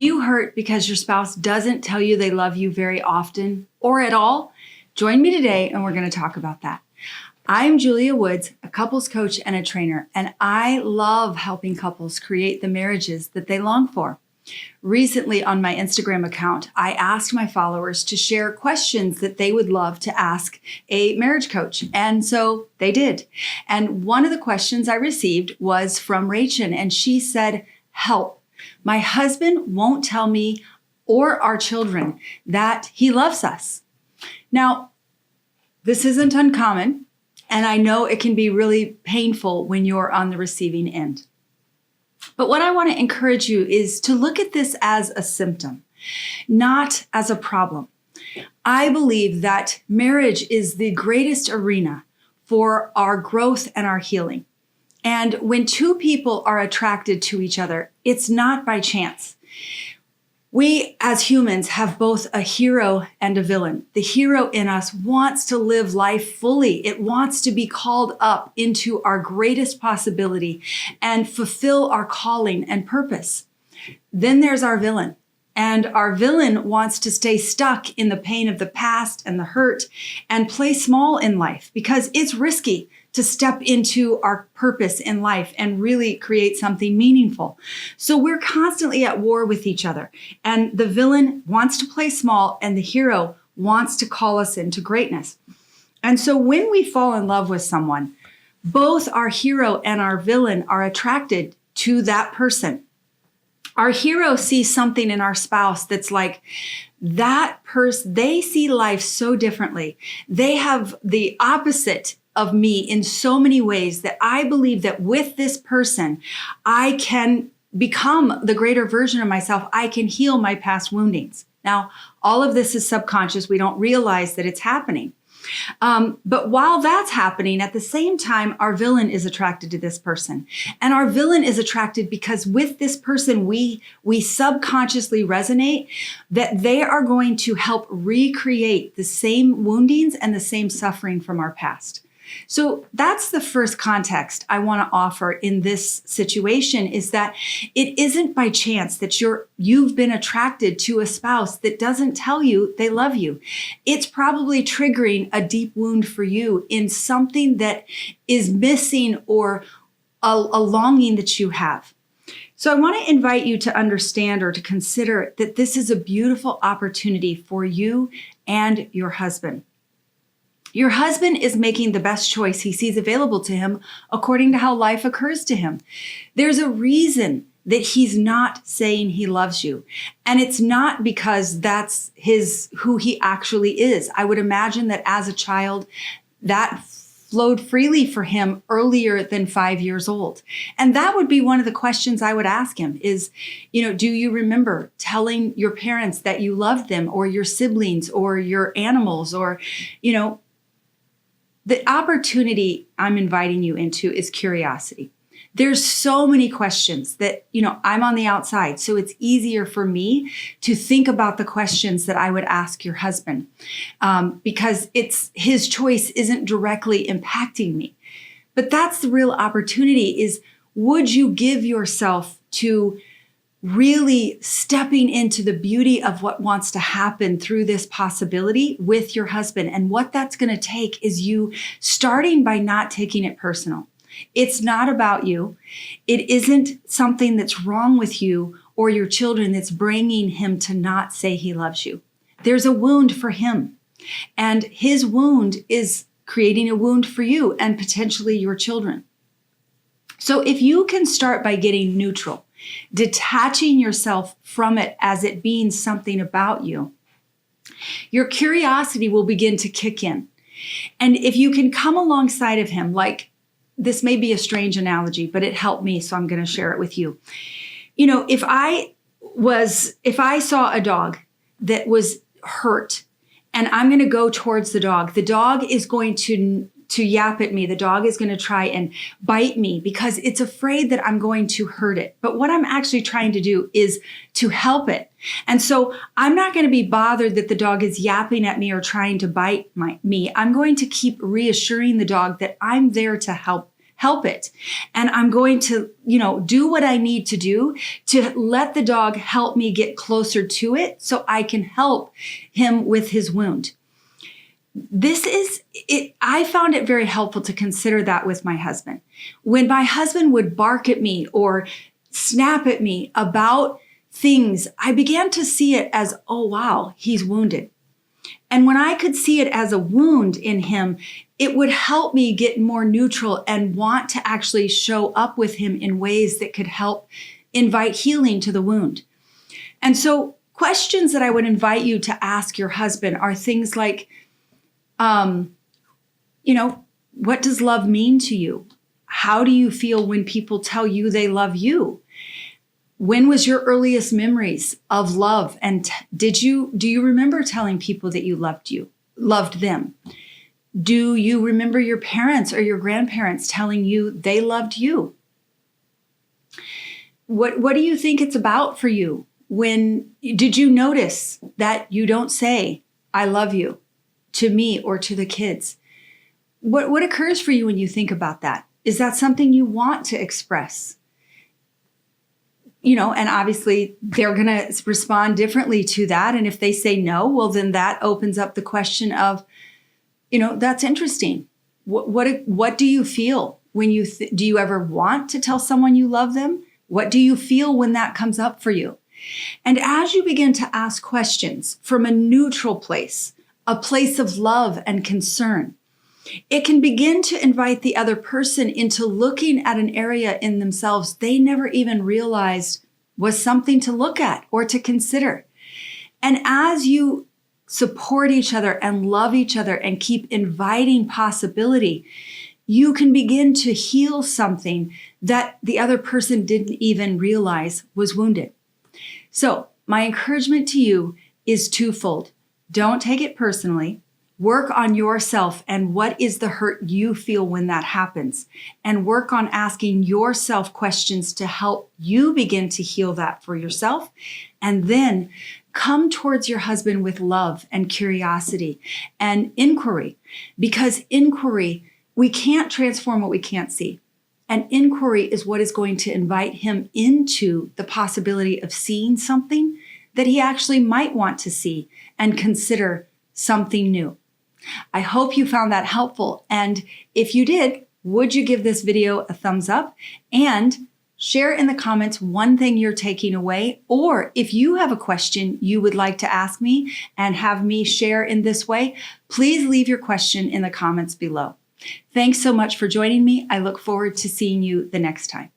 You hurt because your spouse doesn't tell you they love you very often or at all? Join me today and we're going to talk about that. I'm Julia Woods, a couples coach and a trainer, and I love helping couples create the marriages that they long for. Recently on my Instagram account, I asked my followers to share questions that they would love to ask a marriage coach. And so they did. And one of the questions I received was from Rachel, and she said, "Help. My husband won't tell me or our children that he loves us." Now, this isn't uncommon, and I know it can be really painful when you're on the receiving end. But what I want to encourage you is to look at this as a symptom, not as a problem. I believe that marriage is the greatest arena for our growth and our healing. And when two people are attracted to each other, it's not by chance. We as humans have both a hero and a villain. The hero in us wants to live life fully. It wants to be called up into our greatest possibility and fulfill our calling and purpose. Then there's our villain. And our villain wants to stay stuck in the pain of the past and the hurt and play small in life because it's risky to step into our purpose in life and really create something meaningful. So we're constantly at war with each other. And the villain wants to play small and the hero wants to call us into greatness. And so when we fall in love with someone, both our hero and our villain are attracted to that person. Our hero sees something in our spouse that's like, that person, they see life so differently. They have the opposite of me in so many ways that I believe that with this person, I can become the greater version of myself. I can heal my past woundings. Now, all of this is subconscious. We don't realize that it's happening. But while that's happening, at the same time, our villain is attracted to this person. And our villain is attracted because with this person, we subconsciously resonate that they are going to help recreate the same woundings and the same suffering from our past. So that's the first context I want to offer in this situation, is that it isn't by chance that you've been attracted to a spouse that doesn't tell you they love you. It's probably triggering a deep wound for you in something that is missing or a longing that you have. So I want to invite you to understand or to consider that this is a beautiful opportunity for you and your husband. Your husband is making the best choice he sees available to him according to how life occurs to him. There's a reason that he's not saying he loves you. And it's not because that's who he actually is. I would imagine that as a child, that flowed freely for him earlier than 5 years old. And that would be one of the questions I would ask him is, do you remember telling your parents that you loved them, or your siblings or your animals, or, the opportunity I'm inviting you into is curiosity. There's so many questions that, I'm on the outside, so it's easier for me to think about the questions that I would ask your husband because his choice isn't directly impacting me. But that's the real opportunity is, would you give yourself to really stepping into the beauty of what wants to happen through this possibility with your husband? And what that's going to take is you starting by not taking it personal. It's not about you. It isn't something that's wrong with you or your children that's bringing him to not say he loves you. There's a wound for him, and his wound is creating a wound for you and potentially your children. So if you can start by getting neutral, detaching yourself from it as it being something about you, your curiosity will begin to kick in. And if you can come alongside of him, like, this may be a strange analogy, but it helped me, so I'm going to share it with you. If I saw a dog that was hurt and I'm going to go towards the dog is going to yap at me. The dog is going to try and bite me because it's afraid that I'm going to hurt it. But what I'm actually trying to do is to help it. And so I'm not going to be bothered that the dog is yapping at me or trying to bite me. I'm going to keep reassuring the dog that I'm there to help help it. And I'm going to, do what I need to do to let the dog help me get closer to it so I can help him with his wound. This is it. I found it very helpful to consider that with my husband. When my husband would bark at me or snap at me about things, I began to see it as, oh, wow, he's wounded. And when I could see it as a wound in him, it would help me get more neutral and want to actually show up with him in ways that could help invite healing to the wound. And so questions that I would invite you to ask your husband are things like, what does love mean to you? How do you feel when people tell you they love you? When was your earliest memories of love? And do you remember telling people that you loved them? Do you remember your parents or your grandparents telling you they loved you? What do you think it's about for you? Did you notice that you don't say, I love you to me or to the kids? What occurs for you when you think about that? Is that something you want to express? And obviously they're going to respond differently to that. And if they say no, well, then that opens up the question of, that's interesting. What do you feel when do you ever want to tell someone you love them? What do you feel when that comes up for you? And as you begin to ask questions from a neutral place, a place of love and concern, it can begin to invite the other person into looking at an area in themselves they never even realized was something to look at or to consider. And as you support each other and love each other and keep inviting possibility, you can begin to heal something that the other person didn't even realize was wounded. So my encouragement to you is twofold. Don't take it personally. Work on yourself and what is the hurt you feel when that happens. And work on asking yourself questions to help you begin to heal that for yourself. And then come towards your husband with love and curiosity and inquiry. Because inquiry, we can't transform what we can't see. And inquiry is what is going to invite him into the possibility of seeing something that he actually might want to see and consider something new. I hope you found that helpful. And if you did, would you give this video a thumbs up and share in the comments one thing you're taking away? Or if you have a question you would like to ask me and have me share in this way, please leave your question in the comments below. Thanks so much for joining me. I look forward to seeing you the next time.